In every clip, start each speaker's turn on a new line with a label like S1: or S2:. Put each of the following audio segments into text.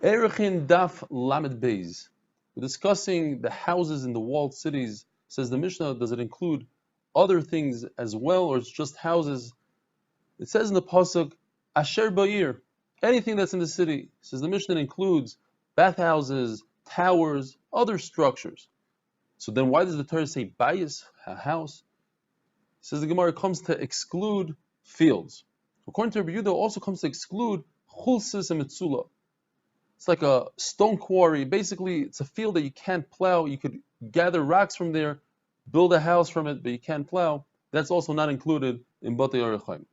S1: Arachin Daf Lamed Beis. We're discussing the houses in the walled cities. Says the Mishnah, does it include other things as well, or it's just houses? It says in the pasuk, Asher Ba'ir, anything that's in the city. Says the Mishnah includes bathhouses, towers, other structures. So then why does the Torah say bayis, a house? Says the Gemara, it comes to exclude fields. According to Rabbi Yehuda, it also comes to exclude chulsis and mitzula. It's like a stone quarry. Basically, it's a field that you can't plow. You could gather rocks from there, build a house from it, but you can't plow. That's also not included in Batei Arachim.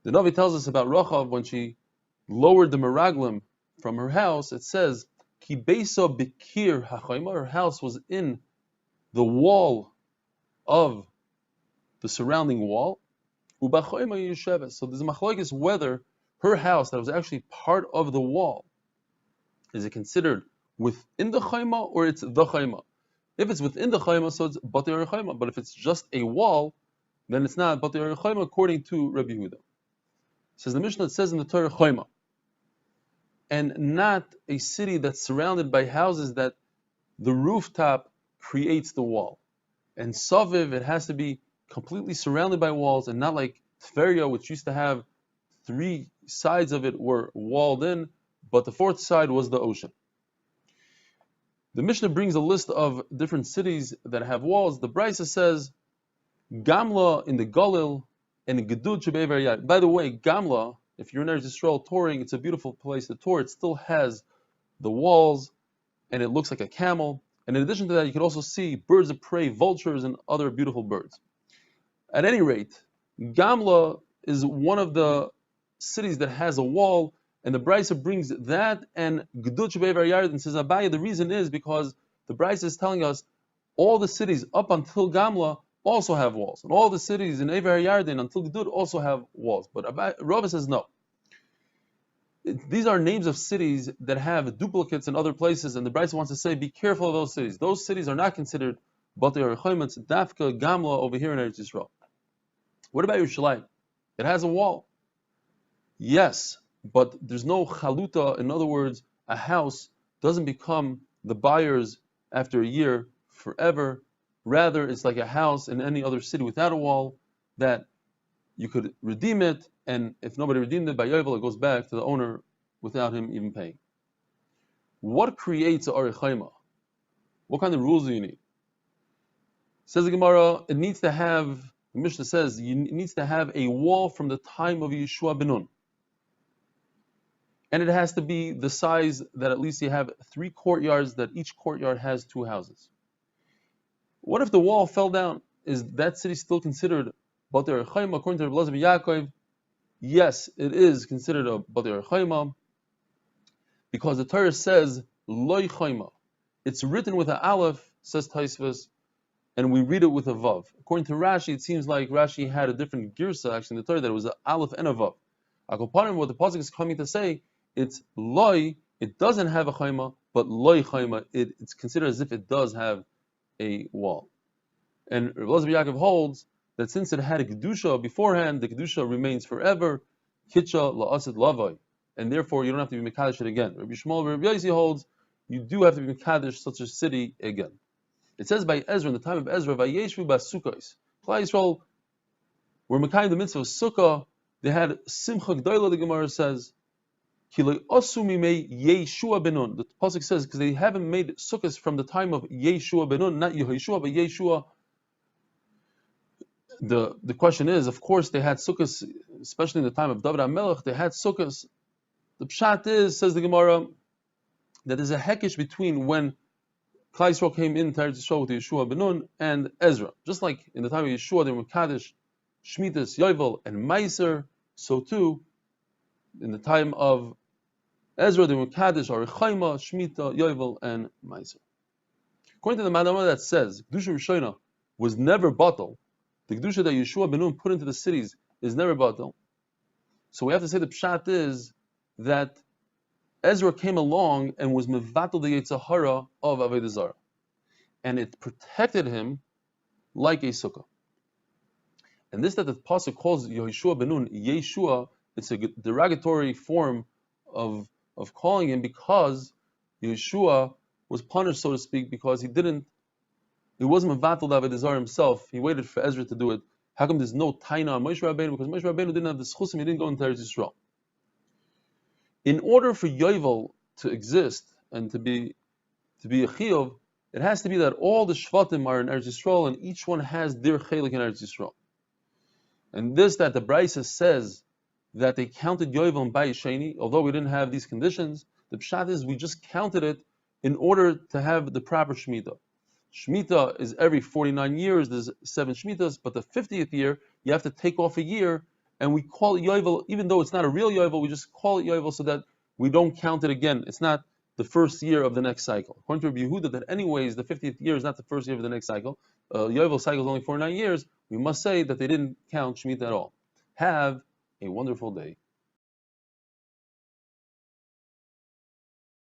S1: The Navi tells us about Rachav when she lowered the meraglim from her house. It says, Ki beisa bikir hachayma. Her house was in the wall of the surrounding wall. Ubachayma yesheves. So there's a machlokes whether her house that was actually part of the wall, is it considered within the chayma or it's the chayma? If it's within the chayma, so it's batei chayma. But if it's just a wall, then it's not batei chayma according to Rabbi Yehuda. Says the Mishnah, it says in the Torah chayma, and not a city that's surrounded by houses that the rooftop creates the wall. And Saviv, it has to be completely surrounded by walls, and not like Tveria, which used to have 3 sides of it were walled in, but the 4th side was the ocean. The Mishnah brings a list of different cities that have walls. The Brisa says, Gamla in the Galil and Gedud Shebei Yad. By the way, Gamla, if you're in Eretz Yisrael touring, it's a beautiful place to tour. It still has the walls, and it looks like a camel. And in addition to that, you can also see birds of prey, vultures, and other beautiful birds. At any rate, Gamla is one of the cities that has a wall, and the Brisa brings that and Gedud Shebei Yard and says, Abaya, the reason is because the Brisa is telling us all the cities up until Gamla also have walls, and all the cities in Ever Yarden until Gedud also have walls. But Rava says no. These are names of cities that have duplicates in other places, and the Brisa wants to say, be careful of those cities. Those cities are not considered Batei Arachim. It's Dafka Gamla over here in Eretz Yisrael. What about Yerushalayim? It has a wall. Yes, but there's no chaluta. In other words, a house doesn't become the buyer's after a year forever. Rather, it's like a house in any other city without a wall that you could redeem it, and if nobody redeemed it by Yovel, it goes back to the owner without him even paying. What creates a Arichayma? What kind of rules do you need? Says the Gemara, it needs to have, the Mishnah says, it needs to have a wall from the time of Yeshua ben Nun. And it has to be the size that at least you have 3 courtyards, that each courtyard has 2 houses. What if the wall fell down? Is that city still considered Batei Arachim according to Rabbi Elazar ben Yaakov? Yes, it is considered a Batei Arachim because the Torah says Loi Chayma. It's written with an Aleph, says Taisvus, and we read it with a Vav. According to Rashi, it seems like Rashi had a different girsa actually in the Torah, that it was an Aleph and a Vav. Akopanim, what the pasuk is coming to say, it's Loi, it doesn't have a Chayma, but Loi Chayma, it's considered as if it does have a wall. And Rabbi Elazar ben Yaakov holds that since it had a Kedusha beforehand, the Kedusha remains forever, Kitcha la'asid lavai, and therefore you don't have to be Mekadesh it again. Rabbi Shmuel and Rabbi Yossi holds you do have to be Mekadesh such a city again. It says by Ezra, in the time of Ezra, Vayeshu ba'sukkos, Klal Yisrael were Mekayim the mitzvah of Sukkah. They had Simcha G'dayla, the Gemara says, Ki le'asu mimei Yeshua ben Nun. The pasuk says because they haven't made sukkahs from the time of Yeshua ben Nun, not Yehoshua, but Yeshua. The question is, of course, they had sukkahs, especially in the time of David HaMelech. They had sukkahs. The pshat is, says the Gemara, that there's a hekesh between when Klal Yisrael came in to Eretz Yisrael with Yeshua ben Nun and Ezra. Just like in the time of Yeshua, they were Kaddish, Shmitas, Yovel, and Meiser. So too, in the time of Ezra, they were Kaddish, Arichayma, Shmita, Yovel, and Meiser. According to the Madama that says, Kedusha Rishona was never batal, the Kedusha that Yeshua ben Nun put into the cities is never batal. So we have to say the pshat is that Ezra came along and was mevatel the Yetzer Hara of Avodah Zarah, and it protected him like a sukkah. And this that the pasuk calls Yehoshua ben Nun Yeshua, it's a derogatory form of of calling him because Yeshua was punished, so to speak, because he wasn't mevatel the Avodah Zarah himself. He waited for Ezra to do it. How come there's no taina on Moshe Rabbeinu? Because Moshe Rabbeinu didn't have the schusim, he didn't go into Eretz Yisrael. In order for Yovel to exist and to be a chiyuv, it has to be that all the shvatim are in Eretz Yisrael and each one has their chelik in Eretz Yisrael. And this that the Brisa says that they counted Yovel and Bayis Sheni, although we didn't have these conditions, the pshat is we just counted it in order to have the proper Shemitah. Shemitah is every 49 years, there's 7 Shemitahs, but the 50th year, you have to take off a year, and we call it Yovel, even though it's not a real Yovel, we just call it Yovel so that we don't count it again. It's not the first year of the next cycle. According to Rabbi Yehuda, that anyways, the 50th year is not the first year of the next cycle. Yovel cycle is only 49 years. We must say that they didn't count Shemitah at all. Have a wonderful day.